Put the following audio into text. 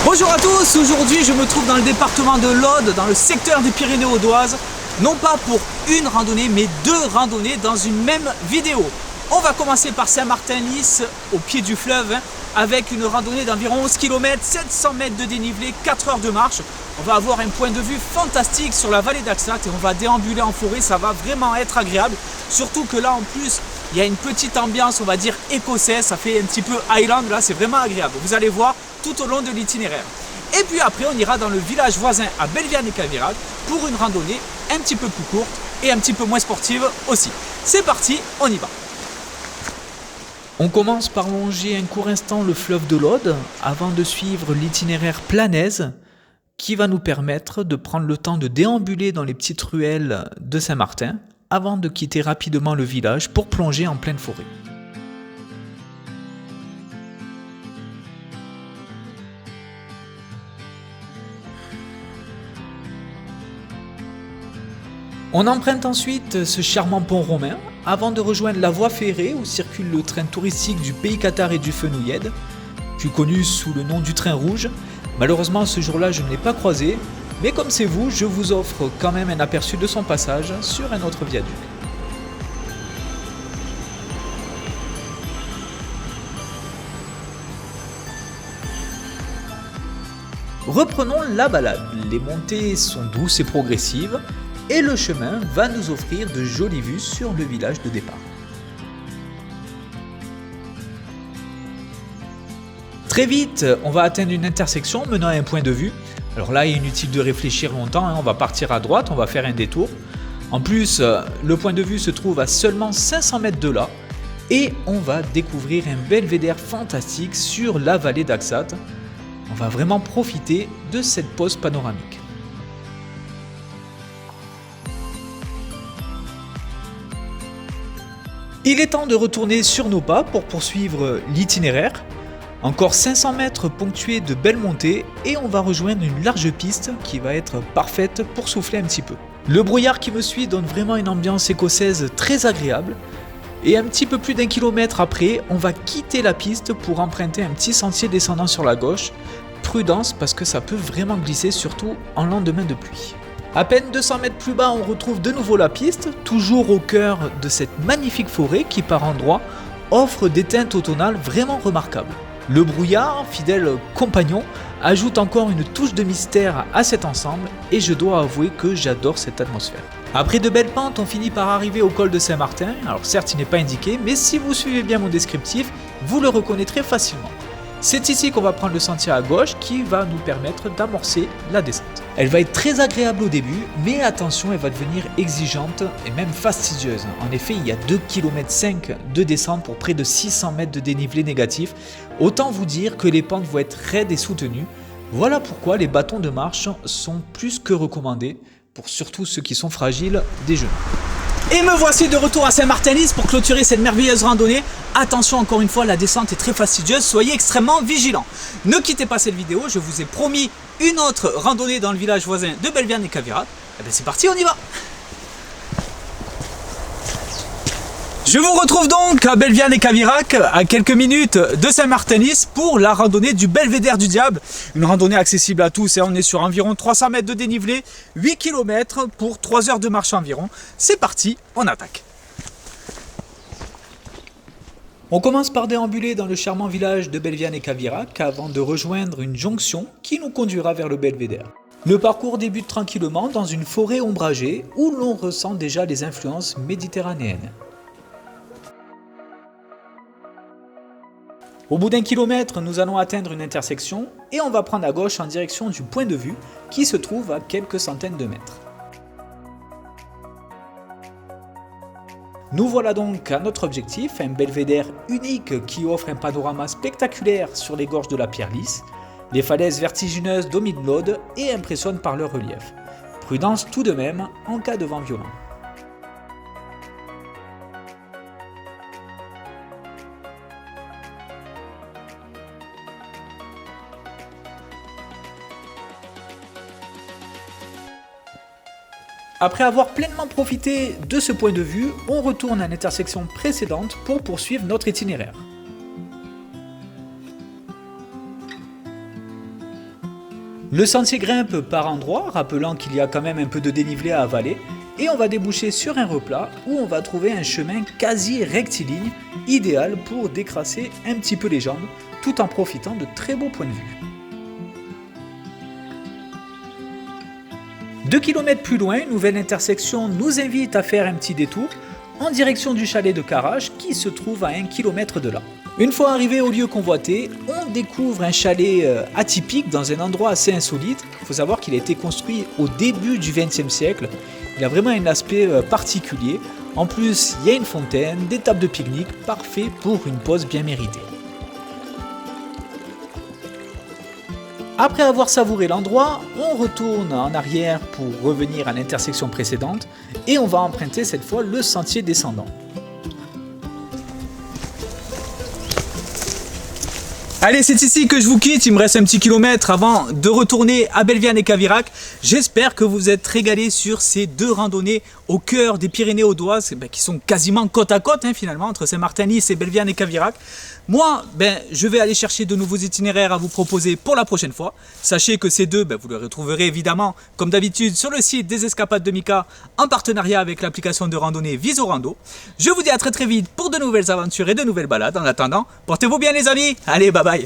Bonjour à tous, aujourd'hui je me trouve dans le département de l'Aude, dans le secteur des Pyrénées audoises, non pas pour une randonnée mais deux randonnées dans une même vidéo. On va commencer par Saint-Martin-Lys au pied du fleuve avec une randonnée d'environ 11 km, 700 mètres de dénivelé, 4 heures de marche. On va avoir un point de vue fantastique sur la vallée d'Axat et on va déambuler en forêt, ça va vraiment être agréable. Surtout que là en plus il y a une petite ambiance, on va dire écossaise, ça fait un petit peu Highland, là c'est vraiment agréable. Vous allez voir tout au long de l'itinéraire. Et puis après on ira dans le village voisin à Belviane-et-Cavirac pour une randonnée un petit peu plus courte et un petit peu moins sportive aussi. C'est parti, on y va. On commence par longer un court instant le fleuve de l'Aude avant de suivre l'itinéraire Planaise qui va nous permettre de prendre le temps de déambuler dans les petites ruelles de Saint-Martin avant de quitter rapidement le village pour plonger en pleine forêt. On emprunte ensuite ce charmant pont romain avant de rejoindre la voie ferrée où circule le train touristique du Pays Cathare et du Fenouillède, plus connu sous le nom du train rouge. Malheureusement ce jour-là je ne l'ai pas croisé, mais comme c'est vous, je vous offre quand même un aperçu de son passage sur un autre viaduc. Reprenons la balade, les montées sont douces et progressives et le chemin va nous offrir de jolies vues sur le village de départ. Très vite, on va atteindre une intersection menant à un point de vue. Alors là, il est inutile de réfléchir longtemps, on va partir à droite, on va faire un détour. En plus, le point de vue se trouve à seulement 500 mètres de là et on va découvrir un belvédère fantastique sur la vallée d'Axat. On va vraiment profiter de cette pause panoramique. Il est temps de retourner sur nos pas pour poursuivre l'itinéraire. Encore 500 mètres ponctués de belles montées et on va rejoindre une large piste qui va être parfaite pour souffler un petit peu. Le brouillard qui me suit donne vraiment une ambiance écossaise très agréable. Et un petit peu plus d'un kilomètre après, on va quitter la piste pour emprunter un petit sentier descendant sur la gauche. Prudence parce que ça peut vraiment glisser, surtout en lendemain de pluie. À peine 200 mètres plus bas, on retrouve de nouveau la piste, toujours au cœur de cette magnifique forêt qui par endroits offre des teintes automnales vraiment remarquables. Le brouillard, fidèle compagnon, ajoute encore une touche de mystère à cet ensemble et je dois avouer que j'adore cette atmosphère. Après de belles pentes, on finit par arriver au col de Saint-Martin. Alors certes, il n'est pas indiqué, mais si vous suivez bien mon descriptif, vous le reconnaîtrez facilement. C'est ici qu'on va prendre le sentier à gauche qui va nous permettre d'amorcer la descente. Elle va être très agréable au début, mais attention, elle va devenir exigeante et même fastidieuse. En effet, il y a 2,5 km de descente pour près de 600 mètres de dénivelé négatif. Autant vous dire que les pentes vont être raides et soutenues. Voilà pourquoi les bâtons de marche sont plus que recommandés pour surtout ceux qui sont fragiles des genoux. Et me voici de retour à Saint-Martin-Lys pour clôturer cette merveilleuse randonnée. Attention, encore une fois, la descente est très fastidieuse, soyez extrêmement vigilants. Ne quittez pas cette vidéo, je vous ai promis une autre randonnée dans le village voisin de Belviane-et-Cavirac. Et bien c'est parti, on y va. Je vous retrouve donc à Belviane-et-Cavirac, à quelques minutes de Saint-Martin-Lys pour la randonnée du Belvédère du Diable. Une randonnée accessible à tous, on est sur environ 300 mètres de dénivelé, 8 km pour 3 heures de marche environ. C'est parti, on attaque. On commence par déambuler dans le charmant village de Belviane-et-Cavirac avant de rejoindre une jonction qui nous conduira vers le Belvédère. Le parcours débute tranquillement dans une forêt ombragée où l'on ressent déjà les influences méditerranéennes. Au bout d'un kilomètre, nous allons atteindre une intersection et on va prendre à gauche en direction du point de vue qui se trouve à quelques centaines de mètres. Nous voilà donc à notre objectif, un belvédère unique qui offre un panorama spectaculaire sur les gorges de la Pierre Lys. Les falaises vertigineuses dominent l'Aude et impressionnent par leur relief. Prudence tout de même en cas de vent violent. Après avoir pleinement profité de ce point de vue, on retourne à l'intersection précédente pour poursuivre notre itinéraire. Le sentier grimpe par endroits, rappelant qu'il y a quand même un peu de dénivelé à avaler, et on va déboucher sur un replat où on va trouver un chemin quasi rectiligne, idéal pour décrasser un petit peu les jambes, tout en profitant de très beaux points de vue. 2 km plus loin, une nouvelle intersection nous invite à faire un petit détour en direction du chalet de Carrache qui se trouve à 1 km de là. Une fois arrivé au lieu convoité, on découvre un chalet atypique dans un endroit assez insolite. Il faut savoir qu'il a été construit au début du XXe siècle. Il a vraiment un aspect particulier. En plus, il y a une fontaine, des tables de pique-nique, parfait pour une pause bien méritée. Après avoir savouré l'endroit, on retourne en arrière pour revenir à l'intersection précédente et on va emprunter cette fois le sentier descendant. Allez, c'est ici que je vous quitte, il me reste un petit kilomètre avant de retourner à Belviane et Cavirac. J'espère que vous êtes régalés sur ces 2 randonnées au cœur des Pyrénées audoises, qui sont quasiment côte à côte finalement, entre Saint-Martin-Nice et Belviane et Cavirac. Moi, je vais aller chercher de nouveaux itinéraires à vous proposer pour la prochaine fois. Sachez que ces 2, vous les retrouverez évidemment, comme d'habitude, sur le site des Escapades de Mika, en partenariat avec l'application de randonnée Visorando. Je vous dis à très vite pour de nouvelles aventures et de nouvelles balades. En attendant, portez-vous bien les amis. Allez, bye bye.